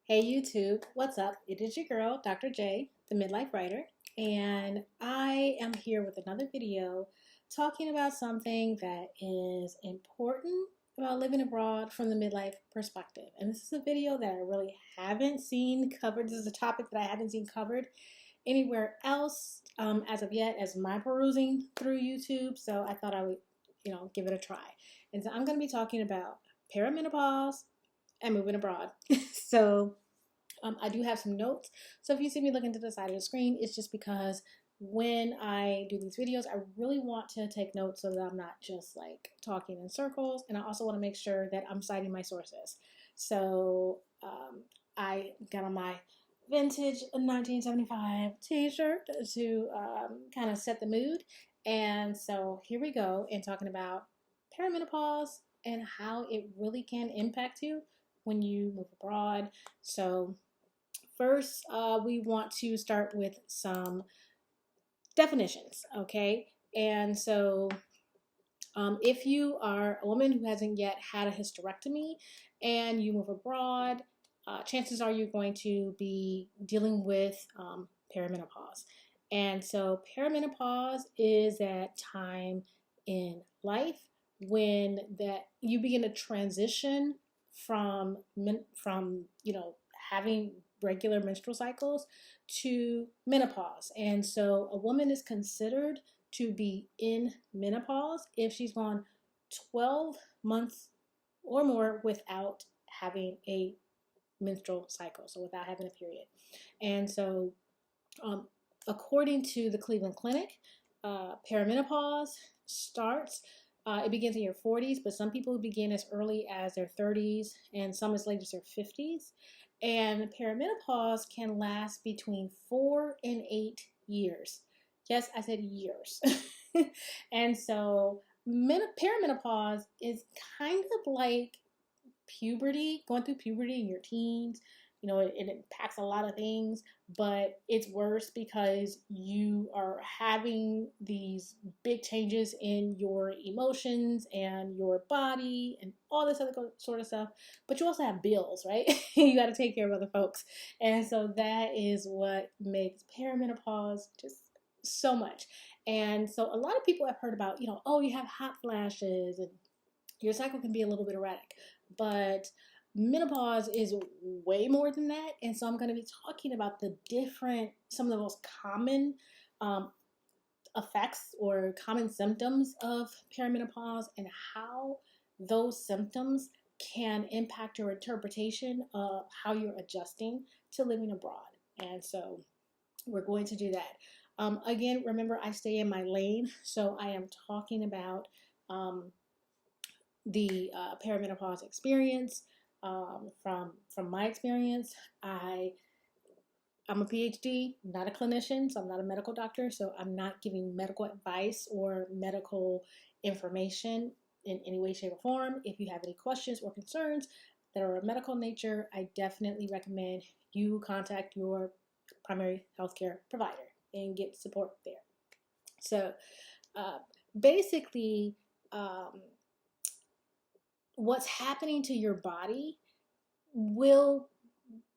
Hey YouTube, what's up? It is your girl, Dr. J, the Midlife Writer, and I am here with another video talking about something that is important about living abroad from the midlife perspective. And this is a video that I really haven't seen covered. This is a topic that I haven't seen covered anywhere else as of yet as my perusing through YouTube. So I thought I would, give it a try. And so I'm going to be talking about perimenopause and moving abroad. So I do have some notes. So if you see me looking to the side of the screen, it's just because when I do these videos, I really want to take notes so that I'm not just like talking in circles. And I also want to make sure that I'm citing my sources. So I got on my vintage 1975 t-shirt to kind of set the mood. And so here we go in talking about perimenopause and how it really can impact you when you move abroad. So first, we want to start with some definitions, okay? And so if you are a woman who hasn't yet had a hysterectomy and you move abroad, chances are you're going to be dealing with perimenopause. And so perimenopause is that time in life when that you begin to transition from having regular menstrual cycles to menopause. And so a woman is considered to be in menopause if she's gone 12 months or more without having a menstrual cycle, so without having a period. And so according to the Cleveland Clinic, perimenopause starts it begins in your 40s, but some people begin as early as their 30s and some as late as their 50s. And perimenopause can last between 4 and 8 years. Yes, I said years. And so perimenopause is kind of like puberty, going through puberty in your teens. It impacts a lot of things, but it's worse because you are having these big changes in your emotions and your body and all this other sort of stuff. But you also have bills, right? You got to take care of other folks. And so that is what makes perimenopause just so much. And so a lot of people have heard about, oh, you have hot flashes and your cycle can be a little bit erratic. But menopause is way more than that. And so I'm going to be talking about some of the most common effects or common symptoms of perimenopause and how those symptoms can impact your interpretation of how you're adjusting to living abroad. And so we're going to do that. Again, remember, I stay in my lane. So I am talking about the perimenopause experience. From my experience, I'm a PhD, not a clinician, so I'm not a medical doctor, so I'm not giving medical advice or medical information in any way, shape, or form. If you have any questions or concerns that are of medical nature, I definitely recommend you contact your primary healthcare provider and get support there. So basically, what's happening to your body will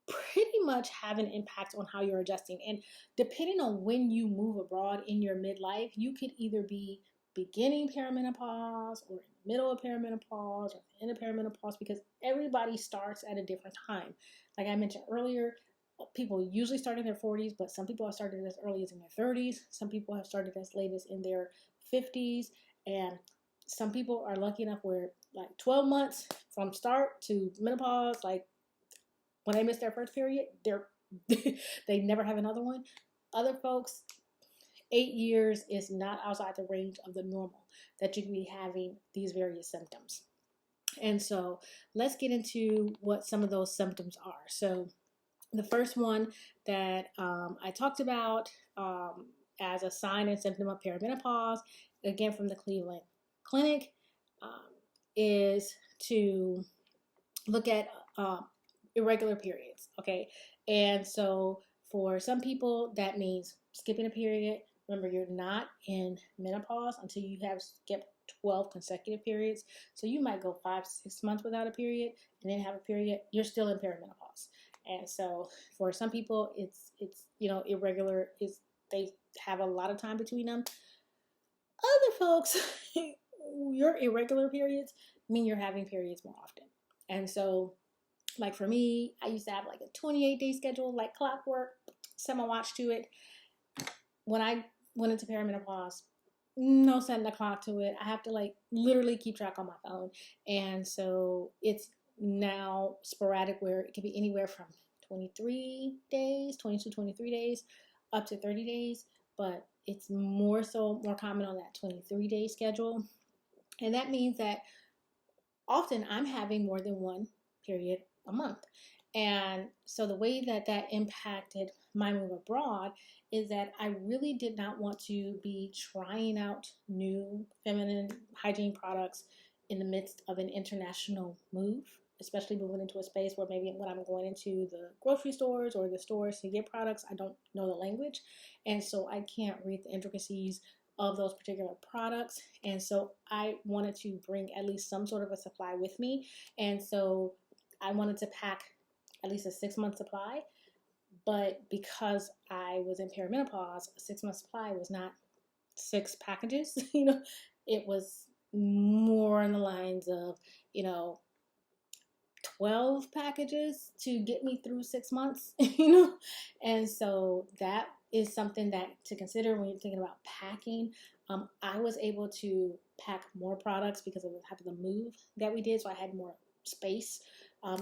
pretty much have an impact on how you're adjusting. And depending on when you move abroad in your midlife, you could either be beginning perimenopause or in the middle of perimenopause or the end of perimenopause, because everybody starts at a different time. Like I mentioned earlier, people usually start in their 40s, but some people have started as early as in their 30s. Some people have started as late as in their 50s. And some people are lucky enough where like 12 months from start to menopause, like when they miss their first period, they never have another one. Other folks, 8 years is not outside the range of the normal that you can be having these various symptoms. And so let's get into what some of those symptoms are. So the first one that I talked about as a sign and symptom of perimenopause, again from the Cleveland Clinic, is to look at irregular periods, okay? And so for some people, that means skipping a period. Remember, you're not in menopause until you have skipped 12 consecutive periods. So you might go 5-6 months without a period and then have a period. You're still in perimenopause. And so for some people, it's irregular. Is they have a lot of time between them. Other folks, your irregular periods mean you're having periods more often. And so, like for me, I used to have like a 28-day schedule, like clockwork, set my watch to it. When I went into perimenopause, no setting a clock to it. I have to like literally keep track on my phone. And so it's now sporadic where it can be anywhere from 23 days, 22, 23 days, up to 30 days. But it's more common on that 23-day schedule. And that means that often I'm having more than one period a month. And so the way that that impacted my move abroad is that I really did not want to be trying out new feminine hygiene products in the midst of an international move, especially moving into a space where maybe when I'm going into the grocery stores or the stores to get products, I don't know the language. And so I can't read the intricacies of those particular products. And so I wanted to bring at least some sort of a supply with me. And so I wanted to pack at least a 6-month supply. But because I was in perimenopause, a 6-month supply was not 6 packages. It was more on the lines of, 12 packages to get me through 6 months, And so that is something that to consider when you're thinking about packing. I was able to pack more products because of the type of the move that we did. So I had more space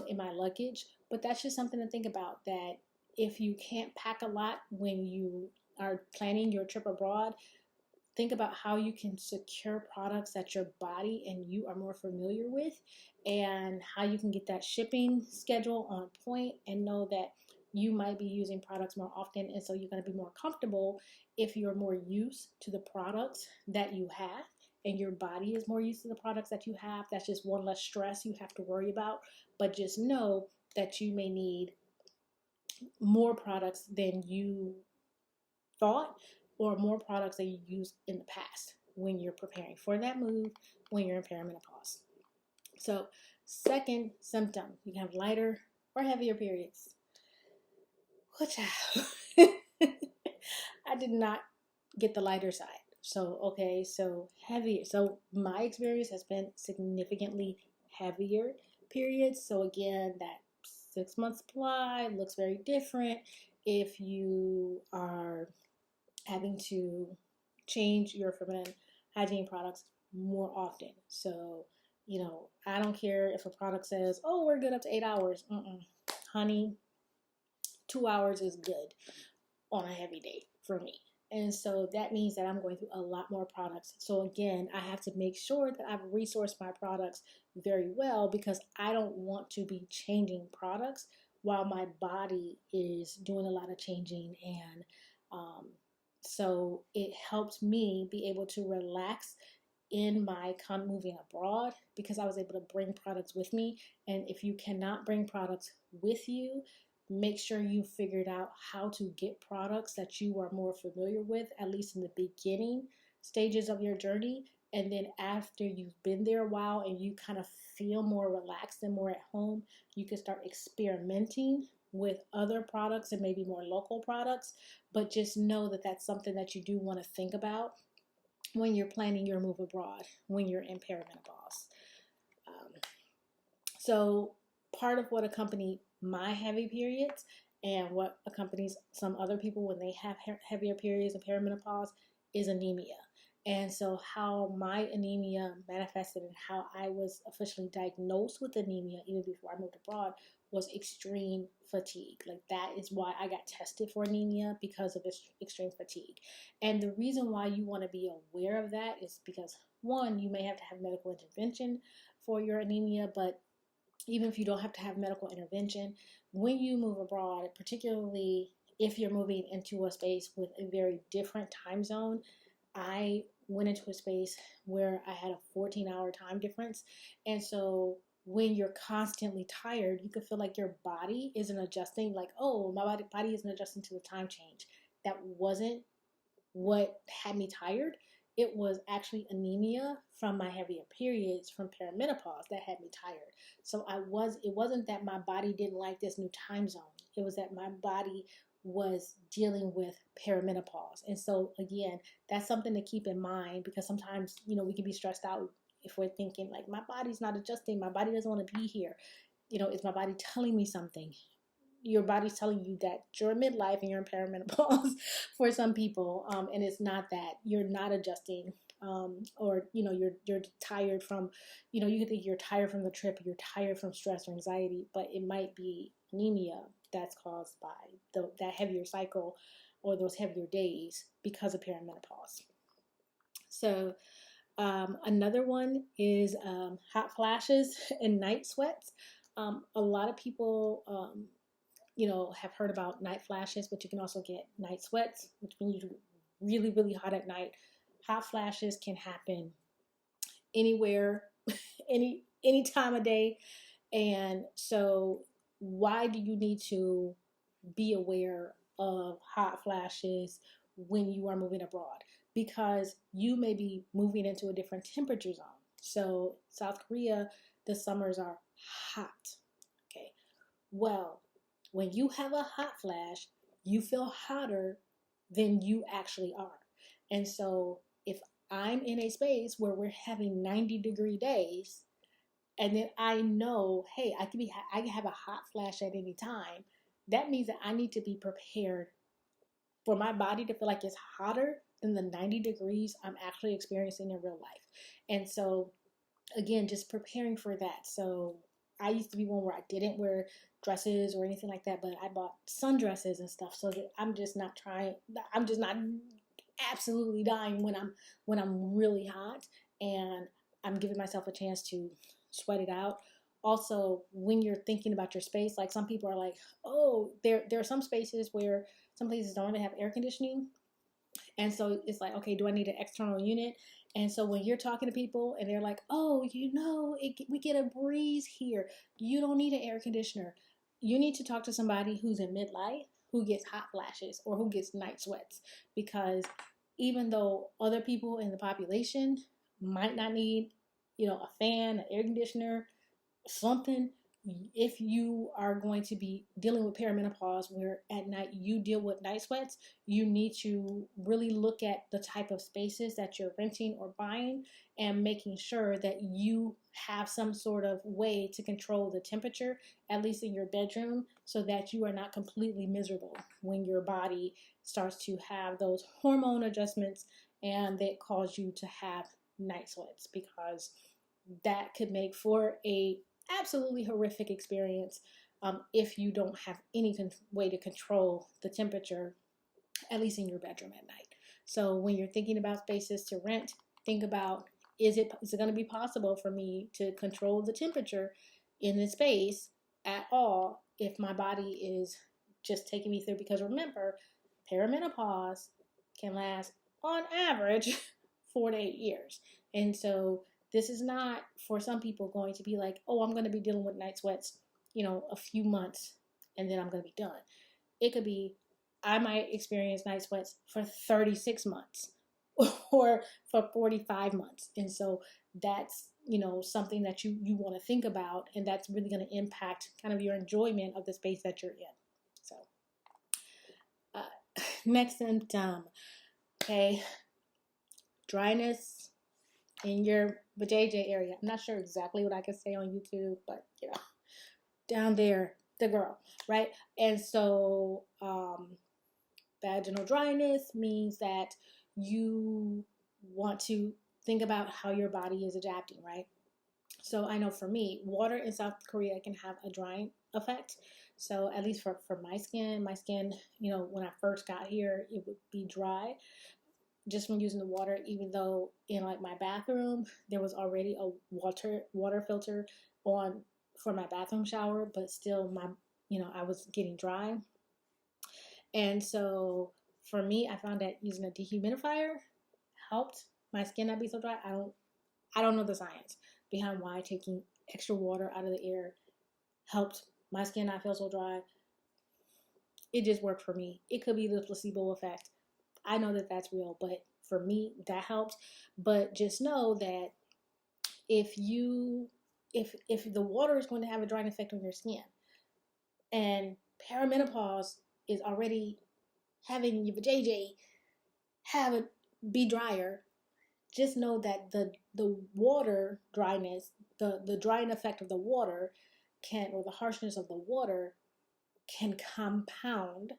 in my luggage. But that's just something to think about, that if you can't pack a lot when you are planning your trip abroad, think about how you can secure products that your body and you are more familiar with, and how you can get that shipping schedule on point and know that you might be using products more often. And so you're going to be more comfortable if you're more used to the products that you have and your body is more used to the products that you have. That's just one less stress you have to worry about. But just know that you may need more products than you thought, or more products that you used in the past when you're preparing for that move, when you're in perimenopause. So, second symptom, you can have lighter or heavier periods. Which I did not get the lighter side. So heavier. So my experience has been significantly heavier periods. So again, that 6-month supply looks very different if you are having to change your feminine hygiene products more often. So, I don't care if a product says, oh, we're good up to 8 hours. Honey, 2 hours is good on a heavy day for me. And so that means that I'm going through a lot more products. So again, I have to make sure that I've resourced my products very well, because I don't want to be changing products while my body is doing a lot of changing. And so it helped me be able to relax in my moving abroad, because I was able to bring products with me. And if you cannot bring products with you, make sure you figured out how to get products that you are more familiar with, at least in the beginning stages of your journey. And then after you've been there a while and you kind of feel more relaxed and more at home, you can start experimenting with other products and maybe more local products. But just know that that's something that you do want to think about when you're planning your move abroad, when you're in perimenopause. So part of what accompanied my heavy periods and what accompanies some other people when they have heavier periods in perimenopause is anemia. And so how my anemia manifested and how I was officially diagnosed with anemia even before I moved abroad was extreme fatigue. Like, that is why I got tested for anemia, because of extreme fatigue. And the reason why you want to be aware of that is because, one, you may have to have medical intervention for your anemia, but even if you don't have to have medical intervention, when you move abroad, particularly if you're moving into a space with a very different time zone, I went into a space where I had a 14-hour time difference. And so when you're constantly tired, you could feel like your body isn't adjusting, like, oh, my body isn't adjusting to the time change. That wasn't what had me tired. it was actually anemia from my heavier periods from perimenopause that had me tired. So it wasn't that my body didn't like this new time zone. It was that my body was dealing with perimenopause. And so again, that's something to keep in mind, because sometimes, we can be stressed out if we're thinking like, my body's not adjusting, my body doesn't want to be here. Is my body telling me something? Your body's telling you that you're midlife and you're in perimenopause for some people, and it's not that you're not adjusting, or you're tired from, you can think you're tired from the trip, you're tired from stress or anxiety, but it might be anemia that's caused by that heavier cycle or those heavier days because of perimenopause. So another one is hot flashes and night sweats. A lot of people have heard about night flashes, but you can also get night sweats, which means you're really, really hot at night. Hot flashes can happen anywhere, any time of day. And so why do you need to be aware of hot flashes when you are moving abroad? Because you may be moving into a different temperature zone. So South Korea, the summers are hot. Okay. Well, when you have a hot flash, you feel hotter than you actually are. And so if I'm in a space where we're having 90-degree days, and then I know, hey, I can have a hot flash at any time, that means that I need to be prepared for my body to feel like it's hotter than the 90 degrees I'm actually experiencing in real life. And so again, just preparing for that. So I used to be one where I didn't wear dresses or anything like that, but I bought sundresses and stuff so that I'm just not absolutely dying when I'm really hot, and I'm giving myself a chance to sweat it out. Also, when you're thinking about your space, like some people are like, oh, there are some spaces where some places don't even have air conditioning. And so it's like, okay, do I need an external unit? And so when you're talking to people and they're like, oh, we get a breeze here, you don't need an air conditioner. You need to talk to somebody who's in midlife, who gets hot flashes or who gets night sweats. Because even though other people in the population might not need, a fan, an air conditioner, something, if you are going to be dealing with perimenopause where at night you deal with night sweats, you need to really look at the type of spaces that you're renting or buying and making sure that you have some sort of way to control the temperature, at least in your bedroom, so that you are not completely miserable when your body starts to have those hormone adjustments and that cause you to have night sweats, because that could make for a absolutely horrific experience if you don't have any way to control the temperature, at least in your bedroom at night. So when you're thinking about spaces to rent, think about, is it going to be possible for me to control the temperature in this space at all if my body is just taking me through? Because remember, perimenopause can last on average 4 to 8 years. And so this is not, for some people, going to be like, oh, I'm going to be dealing with night sweats, a few months and then I'm going to be done. It could be, I might experience night sweats for 36 months or for 45 months. And so that's, something that you want to think about, and that's really going to impact kind of your enjoyment of the space that you're in. So next symptom, okay, dryness in your vajayjay area. I'm not sure exactly what I can say on YouTube, but down there, the girl, right? And so vaginal dryness means that you want to think about how your body is adapting, right? So I know for me, water in South Korea can have a drying effect. So at least for my skin, when I first got here, it would be dry just from using the water, even though in like my bathroom, there was already a water filter on for my bathroom shower, but still I was getting dry. And so for me, I found that using a dehumidifier helped my skin not be so dry. I don't know the science behind why taking extra water out of the air helped my skin not feel so dry. It just worked for me. It could be the placebo effect. I know that that's real, but for me, that helps. But just know that if you if the water is going to have a drying effect on your skin, and perimenopause is already having your JJ have it be drier, just know that the water dryness, the drying effect of the water can, or the harshness of the water can compound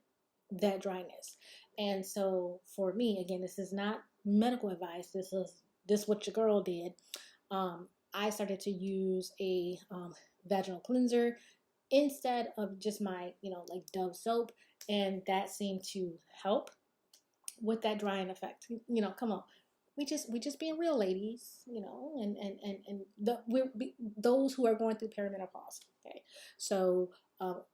that dryness. And so for me, again, this is not medical advice. This what your girl did. I started to use a vaginal cleanser instead of just my, like Dove soap, and that seemed to help with that drying effect. Come on, we just being real, ladies. And those who are going through perimenopause. Okay, so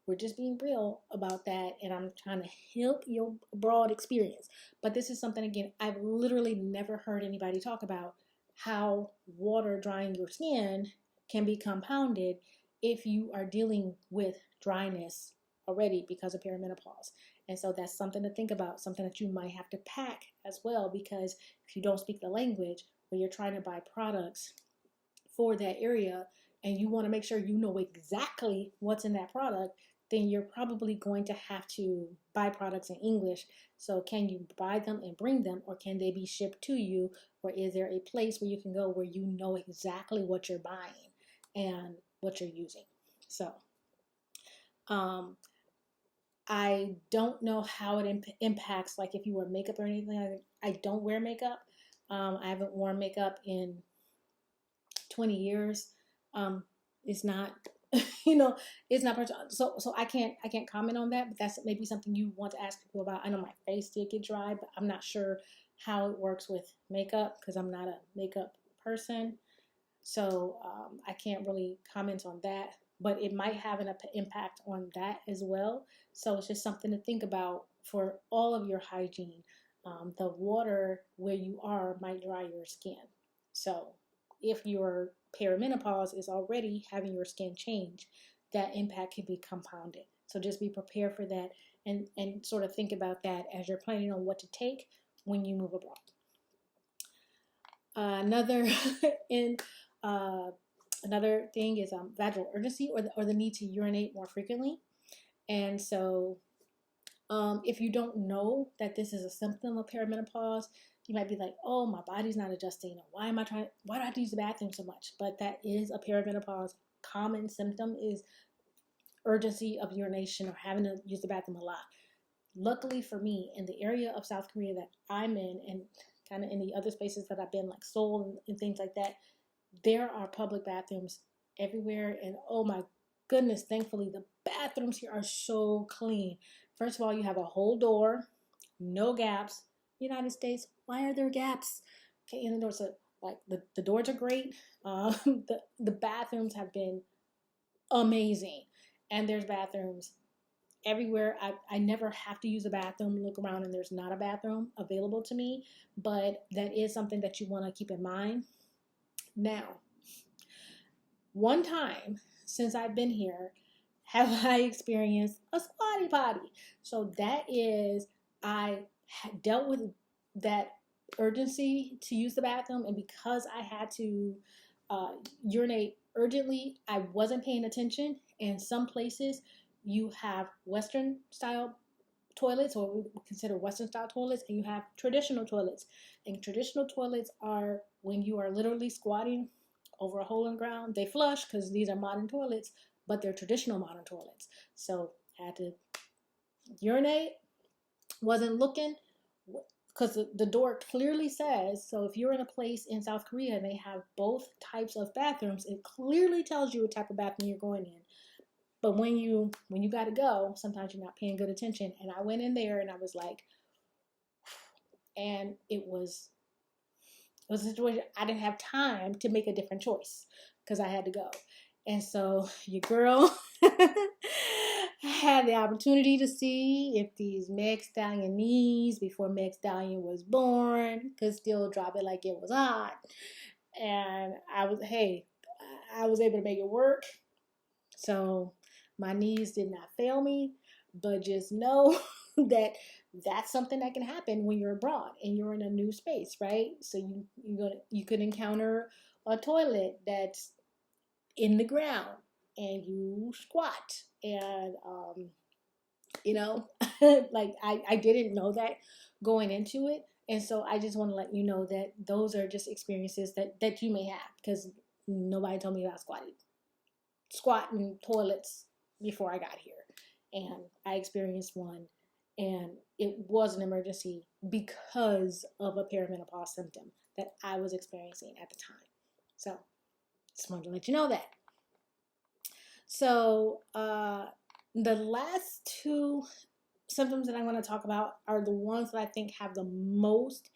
we're just being real about that, and I'm trying to help your broad experience. But this is something, again, I've literally never heard anybody talk about how water drying your skin can be compounded if you are dealing with dryness already because of perimenopause. And so that's something to think about, something that you might have to pack as well, because if you don't speak the language or you're trying to buy products for that area and you want to make sure you know exactly what's in that product, then you're probably going to have to buy products in English. So can you buy them and bring them, or can they be shipped to you? Or is there a place where you can go where you know exactly what you're buying and what you're using? So, I don't know how it impacts, like if you wear makeup or anything. I don't wear makeup. I haven't worn makeup in 20 years. It's not, it's not, so I can't comment on that, but that's maybe something you want to ask people about. I know my face did get dry, but I'm not sure how it works with makeup because I'm not a makeup person. So I can't really comment on that, but it might have an impact on that as well. So it's just something to think about for all of your hygiene. The water where you are might dry your skin. So if your perimenopause is already having your skin change, that impact can be compounded. So just be prepared for that, and sort of think about that as you're planning on what to take when you move abroad. Another another thing is vaginal urgency, or the need to urinate more frequently. And so if you don't know that this is a symptom of perimenopause, you might be like, oh, my body's not adjusting. Why do I have to use the bathroom so much? But that is a perimenopause common symptom, is urgency of urination or having to use the bathroom a lot. Luckily for me, in the area of South Korea that I'm in, and kind of in the other spaces that I've been, like Seoul and things like that, there are public bathrooms everywhere. And oh my goodness, thankfully, the bathrooms here are so clean. First of all, you have a whole door, no gaps. United States, why are there gaps? Okay, and the doors are like the doors are great. The bathrooms have been amazing, and there's bathrooms everywhere. I never have to use a bathroom, look around, and there's not a bathroom available to me. But that is something that you want to keep in mind. Now, one time since I've been here, have I experienced a squatty potty. So that is, I dealt with that urgency to use the bathroom, and because I had to urinate urgently, I wasn't paying attention. And some places you have Western style toilets, or we consider Western style toilets, and you have traditional toilets. And traditional toilets are when you are literally squatting over a hole in the ground. They flush because these are modern toilets, but they're traditional modern toilets. So I had to urinate, wasn't looking, because the door clearly says, so if you're in a place in South Korea and they have both types of bathrooms, it clearly tells you what type of bathroom you're going in. But when you got to go, sometimes you're not paying good attention. And I went in there and I was like, and it was a situation I didn't have time to make a different choice because I had to go. And so your girl had the opportunity to see if these Meg Stallion knees, before Meg Stallion was born, could still drop it like it was hot. And I was able to make it work. So my knees did not fail me, but just know that that's something that can happen when you're abroad and you're in a new space, right? So you could encounter a toilet that's in the ground and you squat and you know like I didn't know that going into it, and so I just want to let you know that those are just experiences that you may have, because nobody told me about squatting toilets before I got here, and I experienced one, and it was an emergency because of a perimenopause symptom that I was experiencing at the time. So just wanted to let you know that. So the last two symptoms that I want to talk about are the ones that I think have the most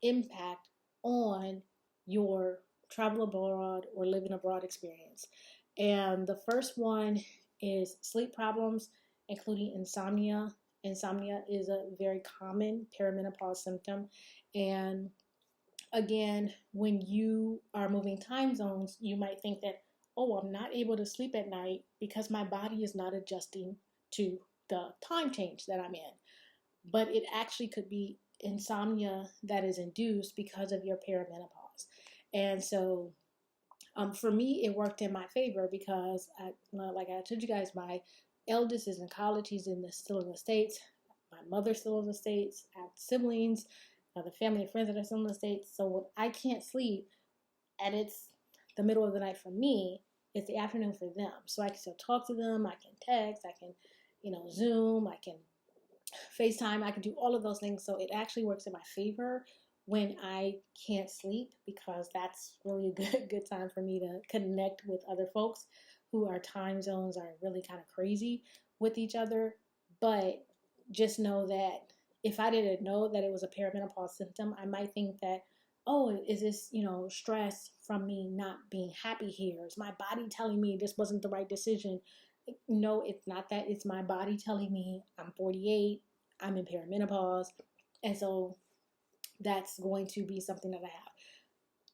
impact on your travel abroad or living abroad experience. And the first one is sleep problems, including insomnia. Insomnia is a very common perimenopause symptom. And again, when you are moving time zones, you might think that, oh, I'm not able to sleep at night because my body is not adjusting to the time change that I'm in. But it actually could be insomnia that is induced because of your perimenopause. And so for me, it worked in my favor because, like I told you guys, my eldest is in college. He's still in the States. My mother's still in the States. I have siblings, the family and friends that are still in the States. So when I can't sleep, and it's the middle of the night for me, it's the afternoon for them. So I can still talk to them. I can text. I can, Zoom. I can FaceTime. I can do all of those things. So it actually works in my favor when I can't sleep, because that's really a good time for me to connect with other folks who our time zones are really kind of crazy with each other. But just know that if I didn't know that it was a perimenopause symptom, I might think that, oh, is this, stress from me not being happy here? Is my body telling me this wasn't the right decision? No, it's not that. It's my body telling me I'm 48, I'm in perimenopause, and so that's going to be something that I have.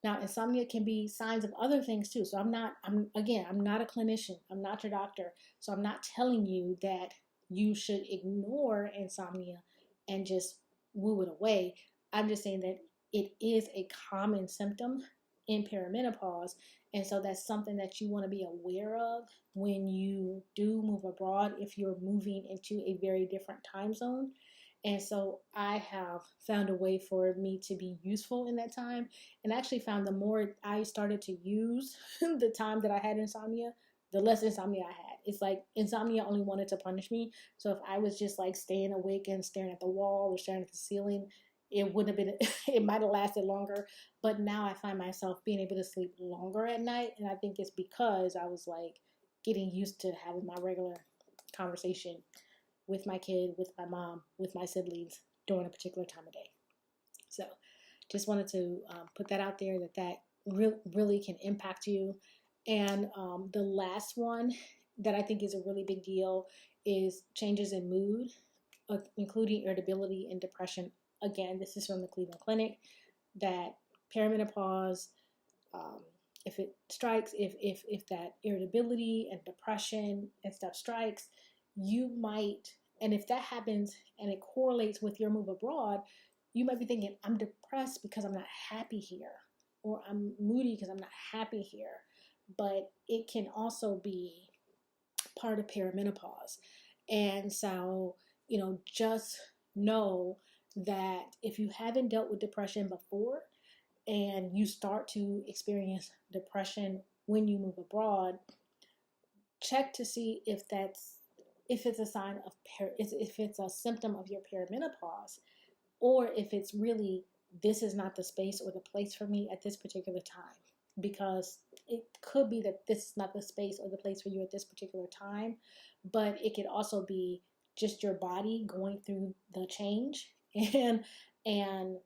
Now, insomnia can be signs of other things too. So I'm not a clinician. I'm not your doctor. So I'm not telling you that you should ignore insomnia and just woo it away. I'm just saying that it is a common symptom in perimenopause. And so that's something that you want to be aware of when you do move abroad, if you're moving into a very different time zone. And so I have found a way for me to be useful in that time, and actually found the more I started to use the time that I had insomnia, the less insomnia I had. It's like insomnia only wanted to punish me. So if I was just like staying awake and staring at the wall or staring at the ceiling, it wouldn't have been, it might have lasted longer. But now I find myself being able to sleep longer at night. And I think it's because I was like getting used to having my regular conversation with my kid, with my mom, with my siblings during a particular time of day. So just wanted to put that out there, that really can impact you. And the last one that I think is a really big deal is changes in mood, including irritability and depression. Again, this is from the Cleveland Clinic, that perimenopause, if it strikes, if that irritability and depression and stuff strikes, you might, and if that happens and it correlates with your move abroad, you might be thinking, I'm depressed because I'm not happy here, or I'm moody because I'm not happy here. But it can also be part of perimenopause. And so, just know that if you haven't dealt with depression before and you start to experience depression when you move abroad, check to see if it's a sign of if it's a symptom of your perimenopause, or if it's really, this is not the space or the place for me at this particular time. Because it could be that this is not the space or the place for you at this particular time, but it could also be just your body going through the change, and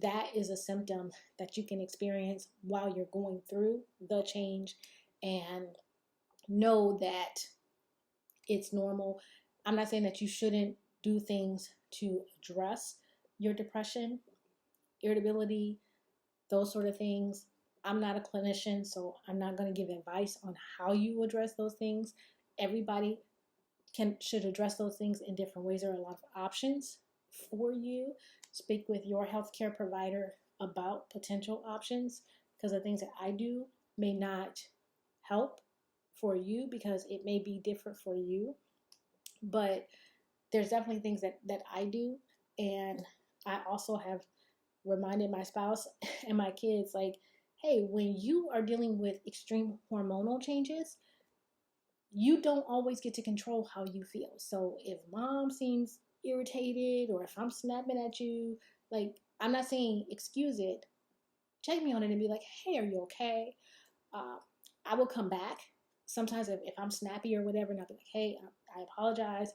that is a symptom that you can experience while you're going through the change, and know that it's normal. I'm not saying that you shouldn't do things to address your depression, irritability, those sort of things. I'm not a clinician, so I'm not going to give advice on how you address those things. Everybody should address those things in different ways. There are a lot of options for you. Speak with your healthcare provider about potential options, because the things that I do may not help for you because it may be different for you. But there's definitely things that I do. And I also have reminded my spouse and my kids, like, hey, when you are dealing with extreme hormonal changes, you don't always get to control how you feel. So if mom seems irritated or if I'm snapping at you, like, I'm not saying excuse it. Check me on it and be like, hey, are you okay? Uh, I will come back. Sometimes if I'm snappy or whatever, and I'll be like, hey, I apologize.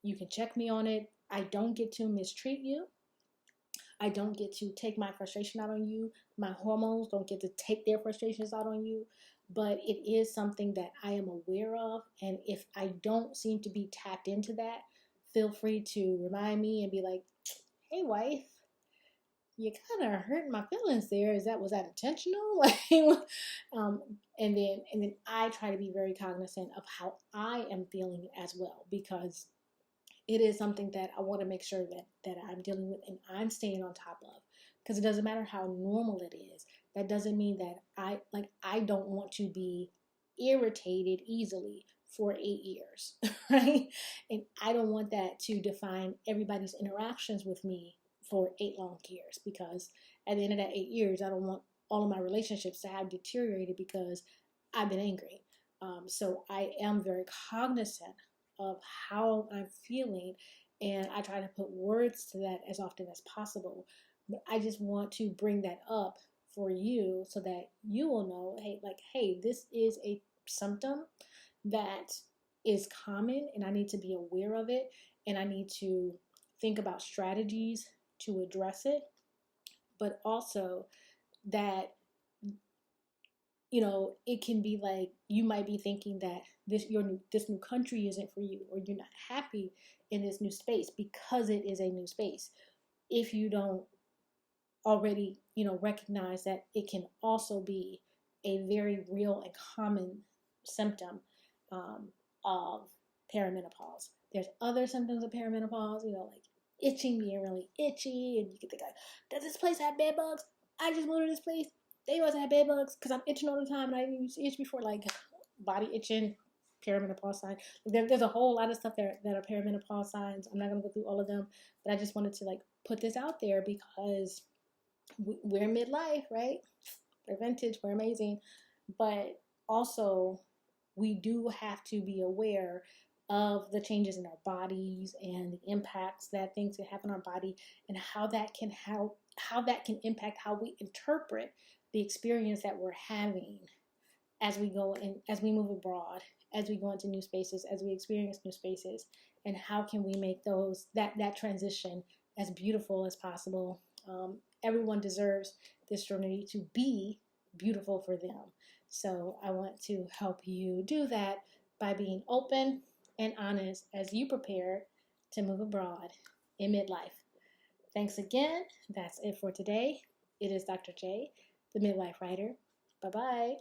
You can check me on it. I don't get to mistreat you. I don't get to take my frustration out on you. My hormones don't get to take their frustrations out on you. But it is something that I am aware of. And if I don't seem to be tapped into that, feel free to remind me and be like, hey, wife, you kind of hurt my feelings there. Was that intentional? Like, and then I try to be very cognizant of how I am feeling as well, because it is something that I want to make sure that I'm dealing with and I'm staying on top of. Because it doesn't matter how normal it is. That doesn't mean that I don't want to be irritated easily for 8 years, right? And I don't want that to define everybody's interactions with me for 8 long years, because at the end of that 8 years, I don't want all of my relationships to have deteriorated because I've been angry. So I am very cognizant of how I'm feeling, and I try to put words to that as often as possible. But I just want to bring that up for you so that you will know, hey, this is a symptom that is common, and I need to be aware of it, and I need to think about strategies to address it. But also that, it can be like you might be thinking that this new country isn't for you, or you're not happy in this new space because it is a new space. If you don't already, recognize that it can also be a very real and common symptom um, of perimenopause. There's other symptoms of perimenopause, like itching, being really itchy, and you can think, like, does this place have bed bugs? I just moved to this place. They must have bed bugs because I'm itching all the time, and I used to itch before, like body itching, perimenopause sign. There's a whole lot of stuff that are perimenopause signs. I'm not gonna go through all of them, but I just wanted to put this out there because we're midlife, right? We're vintage, we're amazing, but also we do have to be aware of the changes in our bodies and the impacts that things can have on our body, and how that can impact how we interpret the experience that we're having as we go and as we move abroad, as we go into new spaces, as we experience new spaces, and how can we make that transition as beautiful as possible. Everyone deserves this journey to be beautiful for them. So I want to help you do that by being open and honest as you prepare to move abroad in midlife. Thanks again. That's it for today. It is Dr. J, the Midlife Writer. Bye-bye.